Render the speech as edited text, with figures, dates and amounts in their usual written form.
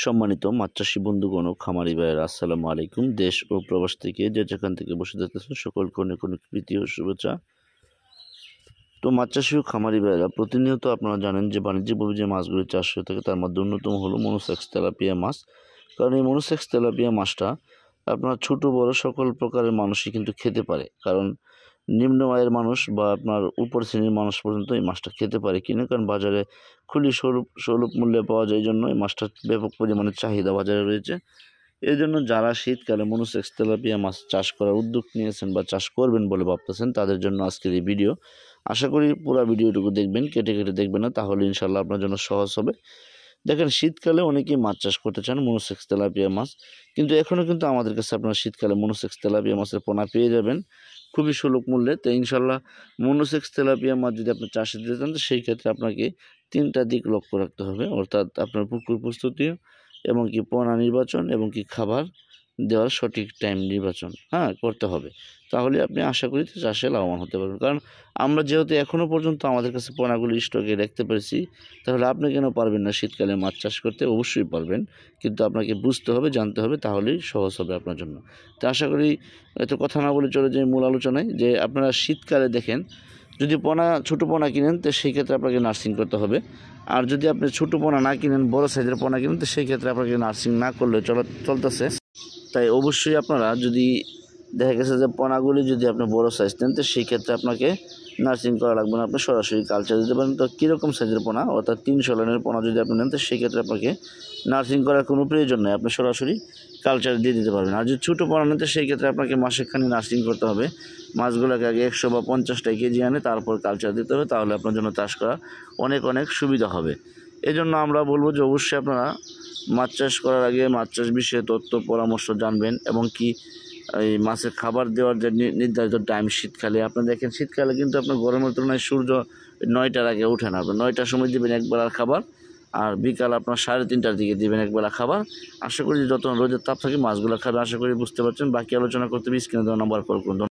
সম্মানিত মাছ চাষী বন্ধুগণ ও খামারি ভাইয়েরা, আসসালামু আলাইকুম। দেশ ও প্রবাস থেকে যে যেখান থেকে বসে দেখতেছেন সকলকে অনেক অনেক প্রীতি ও শুভেচ্ছা। তো মাছ চাষী ও খামারি ভাইয়েরা, প্রতিনিয়ত আপনারা জানেন যে বাণিজ্যিকভাবে যে মাছগুলি চাষ হয়ে থাকে তার মধ্যে অন্যতম হলো মনোসেক্স তেলাপিয়া মাছ। কারণ এই মনোসেক্স তেলাপিয়া মাছটা আপনার ছোট বড় সকল প্রকারের মানুষই কিন্তু খেতে পারে। কারণ নিম্ন আয়ের মানুষ বা আপনার উপর শ্রেণীর মানুষ পর্যন্ত এই মাছটা খেতে পারে কিনা, কারণ বাজারে খুবই সুলভ মূল্যে পাওয়া যায়। এই জন্য এই মাছটার ব্যাপক পরিমাণে চাহিদা বাজারে রয়েছে। এই জন্য যারা শীতকালে মনোসেক্স তেলাপিয়া মাছ চাষ করার উদ্যোগ নিয়েছেন বা চাষ করবেন বলে ভাবতেছেন, তাদের জন্য আজকের এই ভিডিও। আশা করি পুরো ভিডিওটুকু দেখবেন, কেটে কেটে দেখবেন না, তাহলে ইনশাল্লাহ আপনার জন্য সহজ হবে। দেখেন, শীতকালে অনেকেই মাছ চাষ করতে চান মনোসেক্স তেলাপিয়া মাছ, কিন্তু এখনও কিন্তু আমাদের কাছে আপনারা শীতকালে মনোসেক্স তেলাপিয়া মাছের পোনা পেয়ে যাবেন খুবই সুলভ মূল্যে। তো ইনশাল্লাহ মনোসেক্স তেলাপিয়া মাছ যদি আপনি চাষে দিতে চান, তো সেই ক্ষেত্রে আপনাকে 3টা দিক লক্ষ্য রাখতে হবে। অর্থাৎ আপনার পুকুর প্রস্তুতি এবং কি পোনা নির্বাচন এবং কি খাবার দেওয়ার সঠিক টাইম নির্বাচন করতে হবে। তাহলে আপনি আশা করি চাষে লাভবান হতে পারবেন। কারণ আমরা যেহেতু এখনও পর্যন্ত আমাদের কাছে পোনাগুলি স্টকে রাখতে পেরেছি, তাহলে আপনি কেন পারবেন না শীতকালে মাছ চাষ করতে? অবশ্যই পারবেন, কিন্তু আপনাকে বুঝতে হবে, জানতে হবে, তাহলেই সহজ হবে আপনার জন্য। তো আশা করি এত কথা না বলে চলে যাই মূল আলোচনায়। যে আপনারা শীতকালে দেখেন, যদি ছোটো পোনা কিনেন তো সেই ক্ষেত্রে আপনাকে নার্সিং করতে হবে। আর যদি আপনি ছোটো পোনা না কিনেন, বড় সাইজের পোনা কিনেন, তো সেই ক্ষেত্রে আপনাকে নার্সিং না করলে চলতেছে। তাই অবশ্যই আপনারা যদি দেখা গেছে যে পোনাগুলি যদি আপনি বড় সাইজ নেন, তো সেই ক্ষেত্রে আপনাকে নার্সিং করা লাগবে না, আপনি সরাসরি কালচার দিতে পারেন। তো কীরকম সাইজের পোনা, অর্থাৎ 300 লাইনের পোনা যদি আপনি নেন, তো সেই ক্ষেত্রে আপনাকে নার্সিং করার কোনো প্রয়োজন নেই, আপনি সরাসরি কালচার দিয়ে দিতে পারবেন। আর যদি ছোটো পোনা নেন, তো সেই ক্ষেত্রে আপনাকে মাসেখানি নার্সিং করতে হবে। মাছগুলোকে আগে 100 বা 50টা কেজি আনে তারপর কালচার দিতে হবে, তাহলে আপনার জন্য চাষ করা অনেক অনেক সুবিধা হবে। এই জন্য আমরা বলবো যে অবশ্যই আপনারা মাছ চাষ করার আগে মাছ চাষ বিষয়ে তথ্য পরামর্শ জানবেন, এবং কি এই মাছের খাবার দেওয়ার যে নির্ধারিত টাইম। শীতকালে আপনি দেখেন, শীতকালে কিন্তু আপনার গরমের তুলনায় সূর্য 9টার আগে ওঠে না। আপনি 9টার সময় দেবেন একবেলার খাবার, আর বিকাল আপনার 3:30টার দিকে দেবেন একবেলা খাবার। আশা করি যত রোদের তাপ থাকে মাছগুলো খাবে। আশা করি বুঝতে পারছেন। বাকি আলোচনা করতে স্ক্রিনে দেওয়া নাম্বার কল করুন।